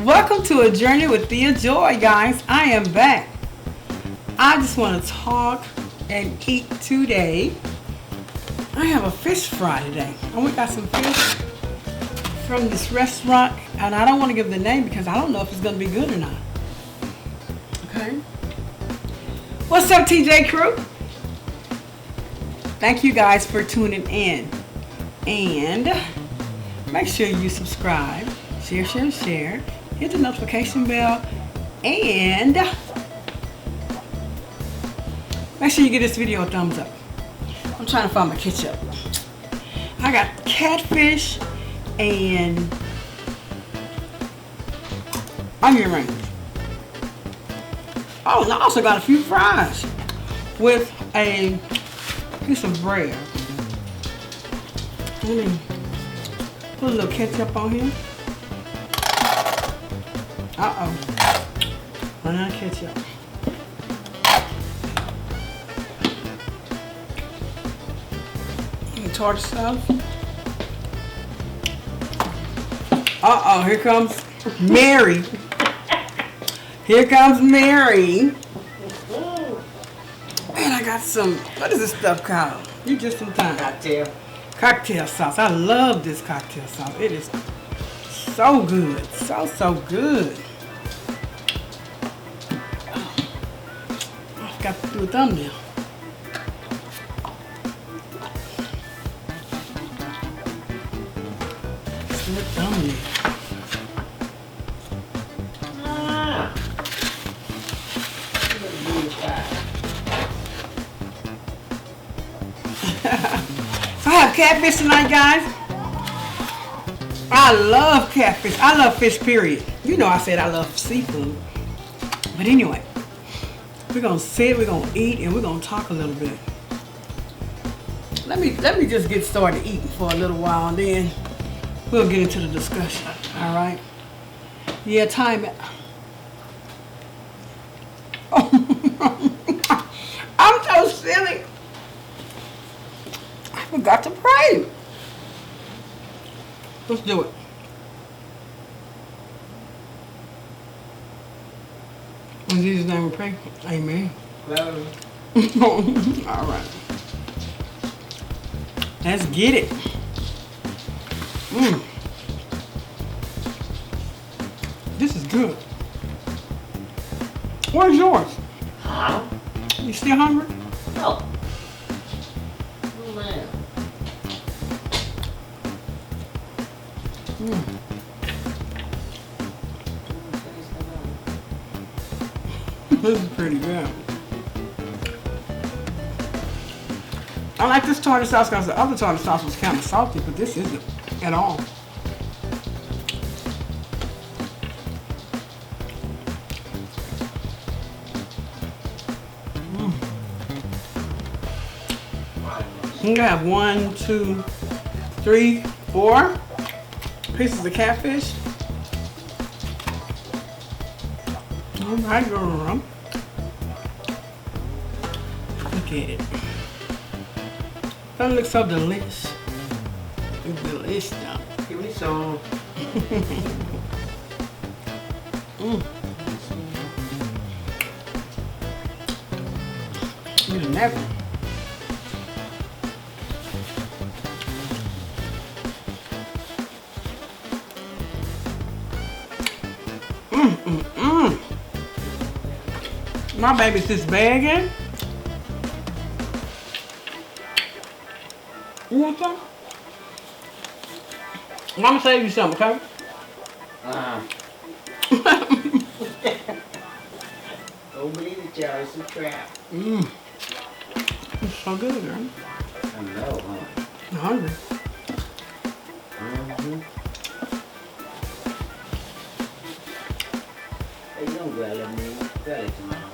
Welcome to A Journey with Thea Joy, guys. I am back. I just want to talk and eat today. I have a fish fry today. And we got some fish from this restaurant, and I don't want to give the name because I don't know if it's going to be good or not. Okay. What's up, TJ crew? Thank you guys for tuning in. And make sure you subscribe, share. Hit the notification bell, and make sure you give this video a thumbs up. I'm trying to find my ketchup. I got catfish and onion rings. Oh, and I also got a few fries with a piece of bread. Let me put a little ketchup on here. Run out of ketchup. Tartar sauce. Here comes Mary. Here comes Mary. And I got some, what is this stuff called? You just in time. Cocktail sauce. I love this cocktail sauce. It is so good. So good. I forgot to do a thumbnail. Let's do a thumbnail. So I have catfish tonight, guys. I love catfish. I love fish, period. You know I said I love seafood. But anyway, we're going to sit, we're going to eat, and we're going to talk a little bit. Let me just get started eating for a little while, and then we'll get into the discussion. All right? Yeah, time it. I'm so silly. I forgot to pray. Let's do it. In Jesus' name we pray. Amen. Hello. All right. Let's get it. This is good. Where's yours? Huh? You still hungry? No. Oh, man. This is pretty good. I like this tartar sauce because the other tartar sauce was kind of salty, but this isn't at all. I'm gonna have 1, 2, 3, 4 pieces of catfish. All right, girl. Look at it. That looks so delicious. It's delicious now. Give me some. You'd never. My baby's just begging. You want some? Mama save you some, okay? Don't believe it, y'all. It's a trap. It's so good, girl. I know, huh? I'm hungry. Hey, you don't grab it, man. Grab it tomorrow.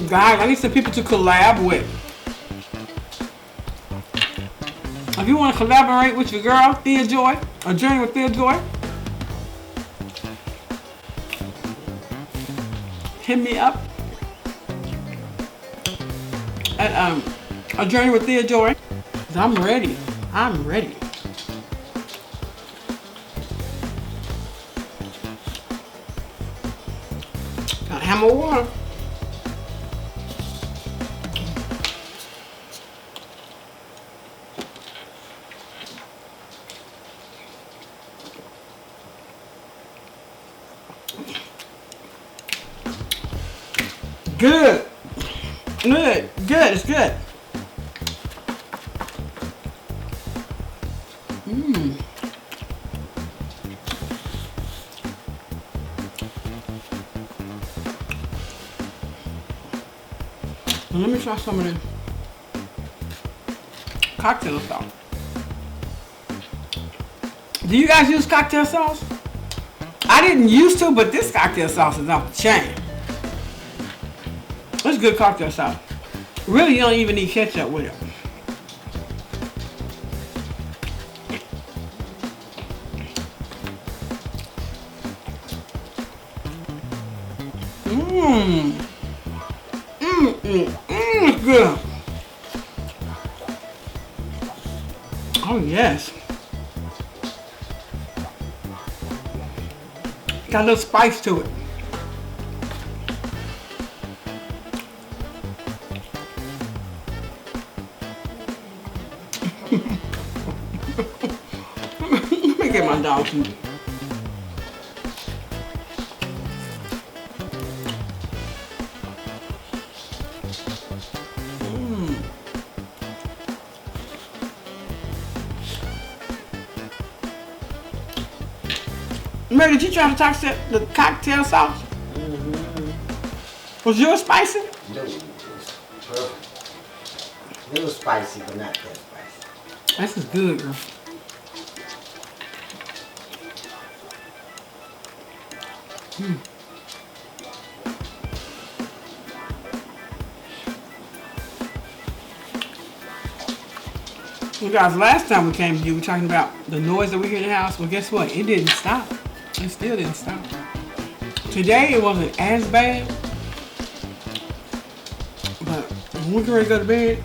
Guys, I need some people to collab with. If you want to collaborate with your girl, Thea Joy, A Journey with Thea Joy, hit me up at A Journey with Thea Joy. I'm ready. I'm ready. Have more water. Good. Good. Good. It's good. Let me try some of the cocktail sauce. Do you guys use cocktail sauce? I didn't used to, but this cocktail sauce is off the chain. It's good cocktail sauce. Really, you don't even need ketchup with it. It's good. Oh yes. Got a little spice to it. Let me get my dog some. Mary, did you try to toss the cocktail sauce? Was yours spicy? No, it was perfect. It was spicy, but not that spicy. This is good, girl. You guys, last time we came to you, we were talking about the noise that we hear in the house. Well, guess what? It didn't stop. It still didn't stop. Today, it wasn't as bad. But when we get ready to go to bed,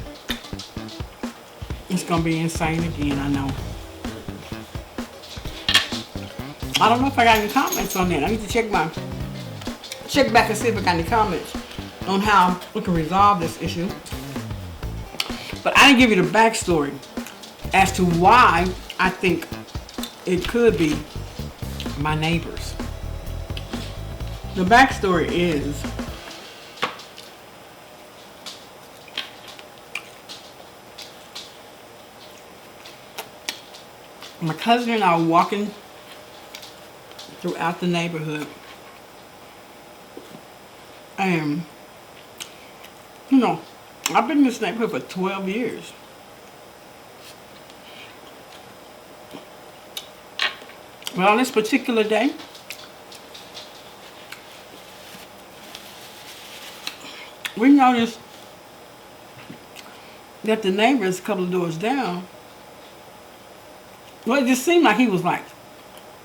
it's going to be insane again, I know. I don't know if I got any comments on that. I need to check back and see if I got any comments on how we can resolve this issue. But I didn't give you the backstory as to why I think it could be my neighbors. The backstory is my cousin and I were walking throughout the neighborhood, and you know, I've been in this neighborhood for 12 years. Well, on this particular day, we noticed that the neighbors a couple of doors down, well, it just seemed like he was like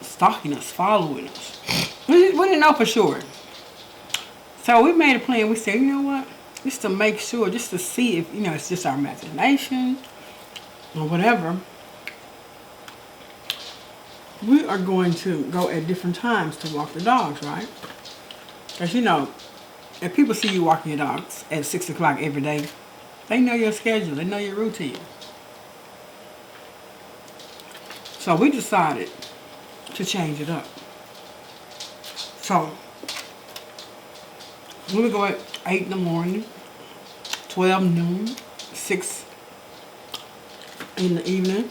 stalking us, following us. We didn't know for sure. So we made a plan. We said, you know what? Just to make sure, just to see if, you know, it's just our imagination or whatever. We are going to go at different times to walk the dogs, right? Because, you know, if people see you walking your dogs at 6 o'clock every day, they know your schedule. They know your routine. So we decided to change it up. So we would go at 8 in the morning, 12 noon, 6 in the evening,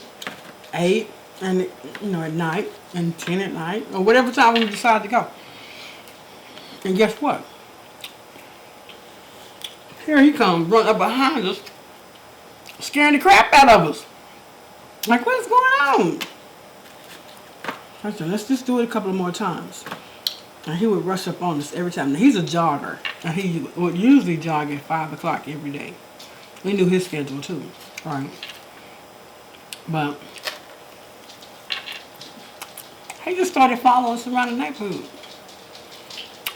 8 and you know at night, and 10 at night, or whatever time we decide to go. And guess what? Here he comes, run up behind us, scaring the crap out of us. Like, what is going on? I said, let's just do it a couple of more times. And he would rush up on us every time. Now, he's a jogger, and he would usually jog at 5 o'clock every day. We knew his schedule too, right? But he just started following us around the neighborhood.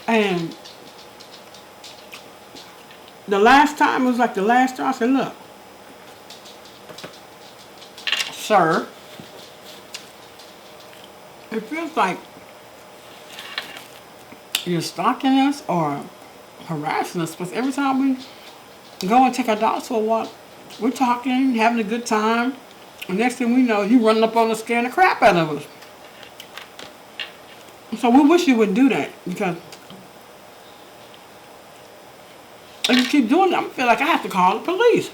And the last time, it was like the last time, I said, look, sir, it feels like you're stalking us, or harassing us. Because every time we go and take our dogs for a walk, we're talking, having a good time. And next thing we know, you running up on us scaring the crap out of us. So we wish you wouldn't do that, because if you keep doing it, I feel like I have to call the police.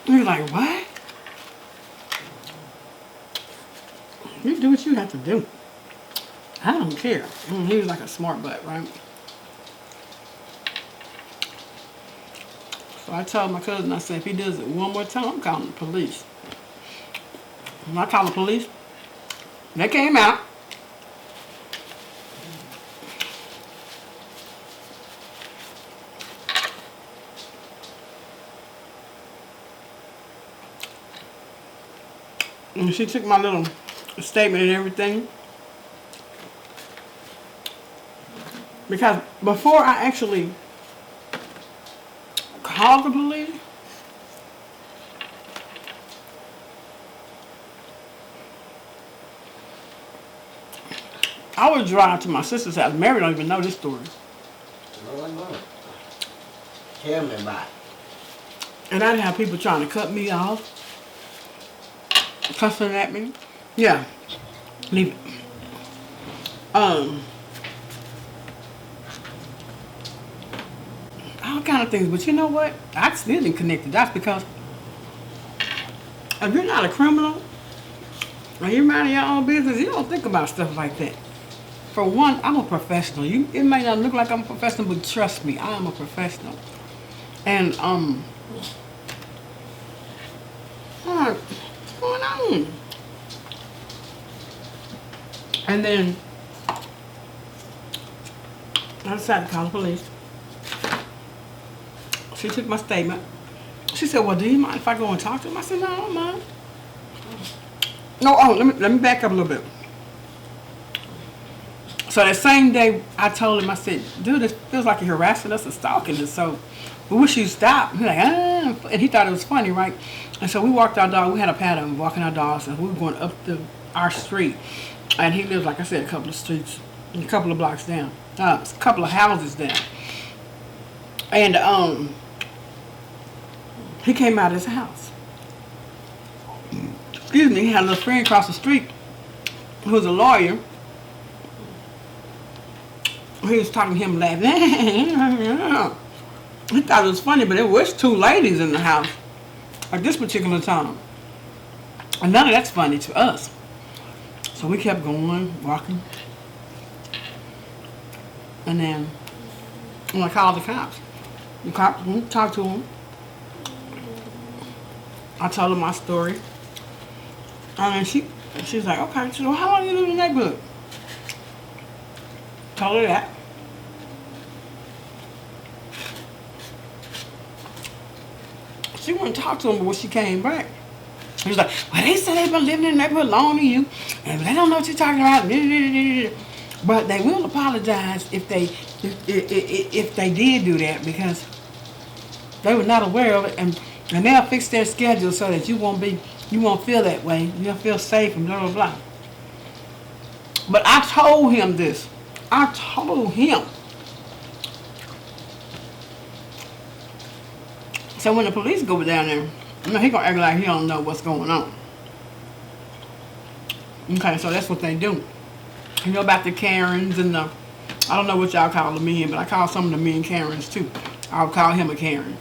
And you're like, what? You do what you have to do. I don't care. He was like a smart butt, right? So I told my cousin, I said, if he does it one more time, I'm calling the police. When I called the police, they came out. And she took my little statement and everything. Because before I actually called the police, I would drive to my sister's house. Mary don't even know this story. No, I know. Tell me about it. And I'd have people trying to cut me off, cussing at me. Yeah, leave it. All kind of things. But you know what? I still didn't connect the dots, because if you're not a criminal and you're minding your own business, you don't think about stuff like that. For one, I'm a professional. It may not look like I'm a professional, but trust me, I am a professional. And what's going on? And then I decided to call the police. She took my statement. She said, well, do you mind if I go and talk to him? I said, no, I don't mind. No, let me back up a little bit. So that same day, I told him, I said, dude, this feels like you're harassing us and stalking us, so we wish you'd stop. He's like, ah. And he thought it was funny, right? And so we walked our dog. We had a pattern of walking our dogs, and we were going up our street. And he lives, like I said, a couple of streets, a couple of blocks down, a couple of houses down. And he came out of his house. Excuse me, he had a little friend across the street who was a lawyer. He was talking to him, laughing. He thought it was funny, but there was two ladies in the house at this particular time. And none of that's funny to us. So we kept going, walking. And then when I called the cops talked to him. I told her my story. And then she's like, okay, so how long you live in the neighborhood? Told her that. She wouldn't talk to him, but when she came back, she was like, well, they said they've been living in the neighborhood longer than you, and they don't know what you're talking about. But they will apologize if they did do that, because they were not aware of it, and they'll fix their schedule so that you won't feel that way. You'll feel safe and blah, blah, blah. But I told him this. I told him. So when the police go down there, he gonna act like he don't know what's going on. Okay, so that's what they do. You know about the Karens and I don't know what y'all call the men, but I call some of the men Karens too. I'll call him a Karen.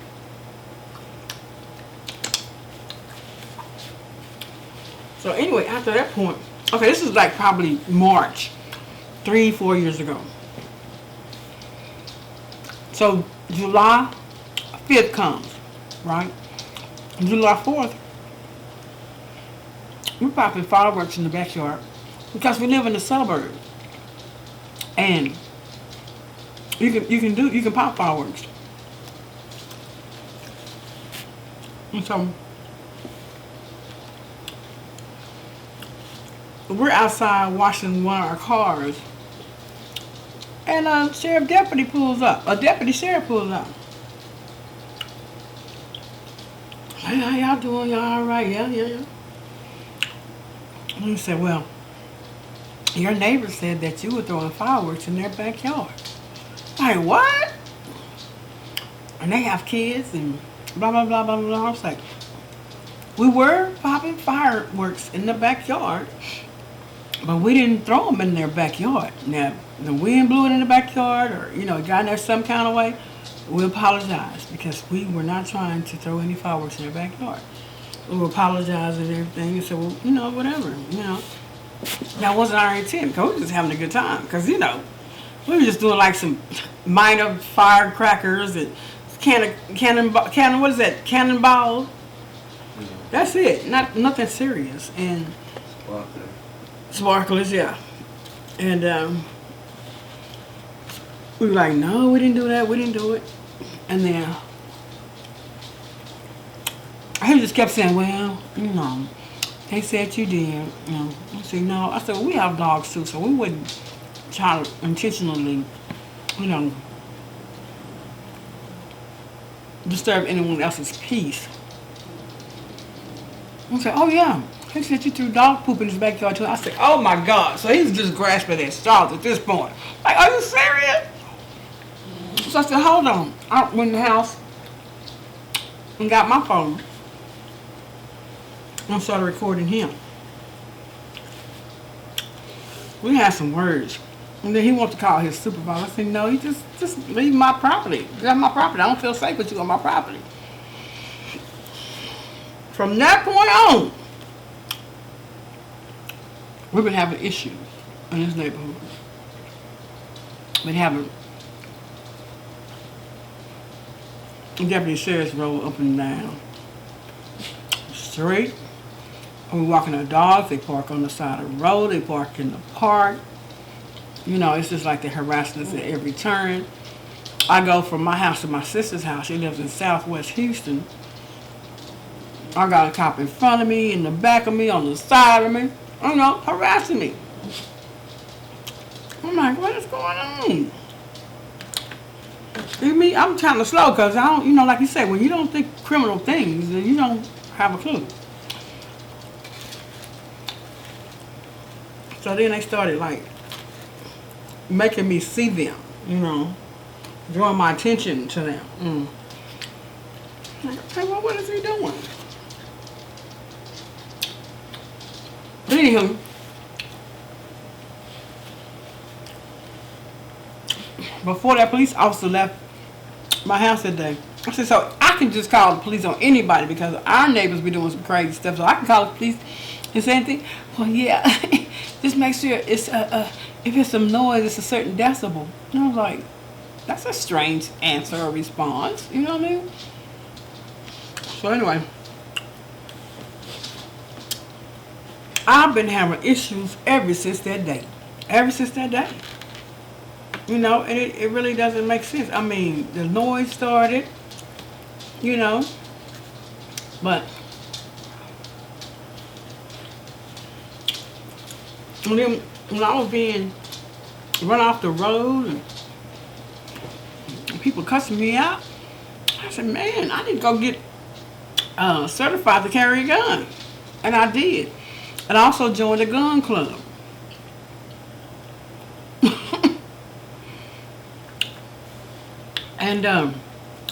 So anyway, after that point, okay, this is like probably March, 3-4 years ago. So July 5th comes, right? July 4th, we're popping fireworks in the backyard because we live in the suburbs, and you can pop fireworks. And so we're outside washing one of our cars, and a sheriff deputy pulls up. A deputy sheriff pulls up. Hey, how y'all doing? Y'all all right? Yeah. And he said, well, your neighbor said that you were throwing fireworks in their backyard. Like, what? and they have kids and blah, blah, blah, blah, blah. I was like, we were popping fireworks in the backyard, but we didn't throw them in their backyard. Now, the wind blew it in the backyard or, you know, it got in there some kind of way. We apologize because we were not trying to throw any fireworks in their backyard. We were apologizing and everything and said, well, you know, whatever, you know. That wasn't our intent because we were just having a good time. Because, you know, we were just doing like some minor firecrackers and what is that? Cannonball. That's it. Nothing serious. And sparklers, yeah. And we were like, no, we didn't do that. We didn't do it. And then he just kept saying, well, you know, they said you did. You know, I said, no. I said, well, we have dogs too, so we wouldn't try to intentionally, you know, disturb anyone else's peace. I said, oh yeah. He said you threw dog poop in his backyard too. I said, oh my God. So he's just grasping at straws at this point. Like, are you serious? So I said, hold on. I went in the house and got my phone and started recording him. We had some words. And then he wanted to call his supervisor. I said, no, you just leave my property. That's my property. I don't feel safe with you on my property. From that point on, we've been having issues in this neighborhood. Been having Deputy Sheriff's road up and down. Straight. We walking our dogs, they park on the side of the road, they park in the park. You know, it's just like they're harassing us at every turn. I go from my house to my sister's house. She lives in Southwest Houston. I got a cop in front of me, in the back of me, on the side of me, you know, harassing me. I'm like, what is going on? I'm kind of slow because I don't, you know, like you said, when you don't think criminal things, then you don't have a clue. So then they started like making me see them, you know, drawing my attention to them. Like, okay, well, what is he doing? But anywho, before that police officer left my house that day, I said, so I can just call the police on anybody because our neighbors be doing some crazy stuff, so I can call the police and say anything. Well, yeah, just make sure it's if it's some noise, it's a certain decibel. And I was like, that's a strange answer or response. You know what I mean? So anyway, I've been having issues ever since that day. Ever since that day. You know, and it really doesn't make sense. I mean, the noise started, you know, but and then when I was being run off the road and people cussing me out, I said, man, I need to go get certified to carry a gun. And I did. And I also joined a gun club. And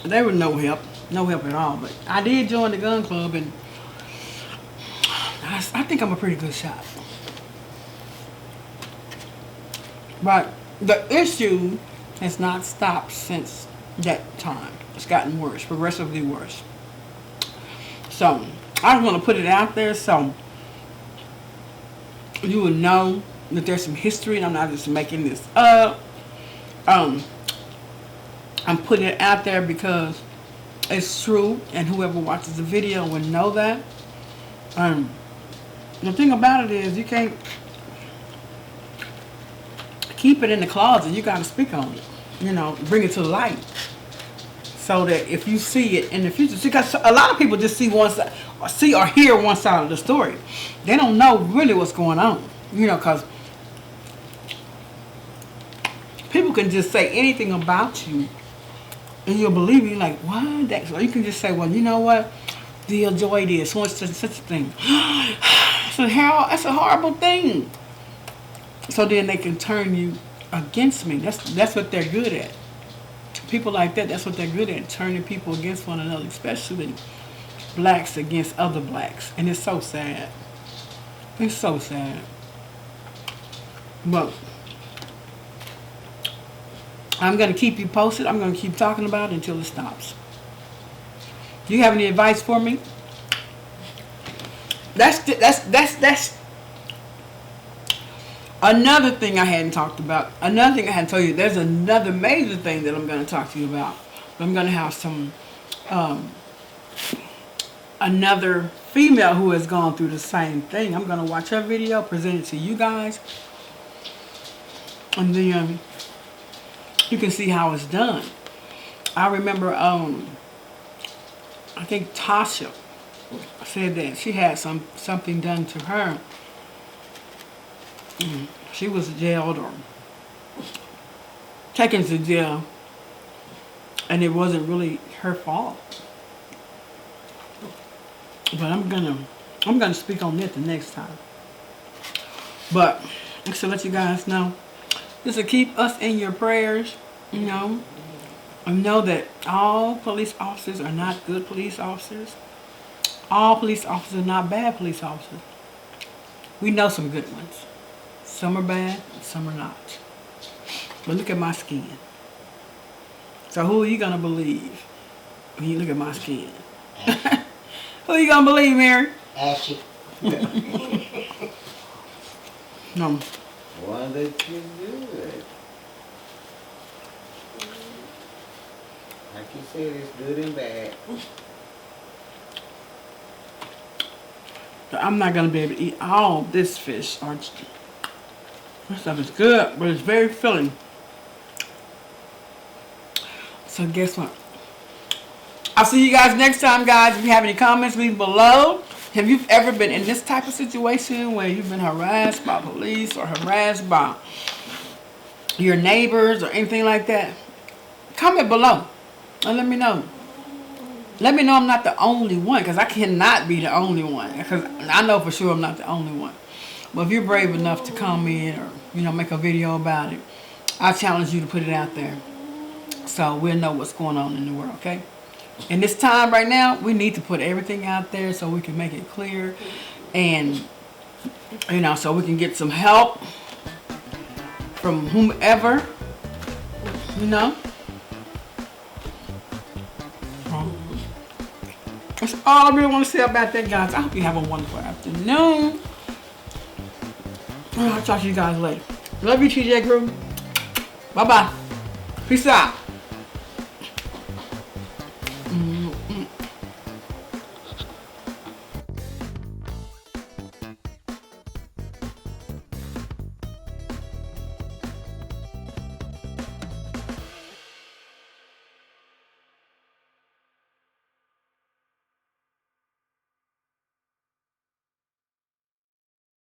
they were no help at all. But I did join the gun club, and I think I'm a pretty good shot. But the issue has not stopped since that time. It's gotten worse, progressively worse. So I just want to put it out there so you will know that there's some history, and I'm not just making this up. I'm putting it out there because it's true, and whoever watches the video will know that. The thing about it is you can't keep it in the closet. You got to speak on it. You know, bring it to light. So that if you see it in the future, because a lot of people just see one side, or see or hear one side of the story. They don't know really what's going on. You know, because people can just say anything about you, and you'll believe it. You're like, what? So you can just say, well, you know what? Do you enjoy this? Such a thing. That's a horrible thing. So then they can turn you against me. That's what they're good at. people like that, that's what they're good at, turning people against one another, especially blacks against other blacks. And it's so sad. It's so sad. But I'm going to keep you posted. I'm going to keep talking about it until it stops. Do you have any advice for me? That's another thing I hadn't talked about. Another thing I hadn't told you. There's another major thing that I'm going to talk to you about. I'm going to have some another female who has gone through the same thing. I'm going to watch her video, present it to you guys, and then you can see how it's done. I remember, I think Tasha said that she had something done to her. She was jailed or taken to jail, and it wasn't really her fault. But I'm gonna speak on that the next time. But just to let you guys know, just to keep us in your prayers, you know. And know that all police officers are not good police officers. All police officers are not bad police officers. We know some good ones. Some are bad, some are not. But look at my skin. So who are you gonna believe when you look at my skin? Who are you gonna believe, Mary? Ashy. No. One that you good. Like you said, it's good and bad. I'm not gonna be able to eat all this fish. This stuff is good, but it's very filling. So guess what? I'll see you guys next time, guys. If you have any comments, leave below. Have you ever been in this type of situation where you've been harassed by police or harassed by your neighbors or anything like that? Comment below and let me know. Let me know I'm not the only one, because I cannot be the only one. Because I know for sure I'm not the only one. But if you're brave enough to come in or, you know, make a video about it, I challenge you to put it out there so we'll know what's going on in the world, okay? In this time right now, we need to put everything out there so we can make it clear and, you know, so we can get some help from whomever, you know. That's all I really want to say about that, guys. I hope you have a wonderful afternoon. I'll talk to you guys later. Love you, TJ Crew. Bye-bye. Peace out.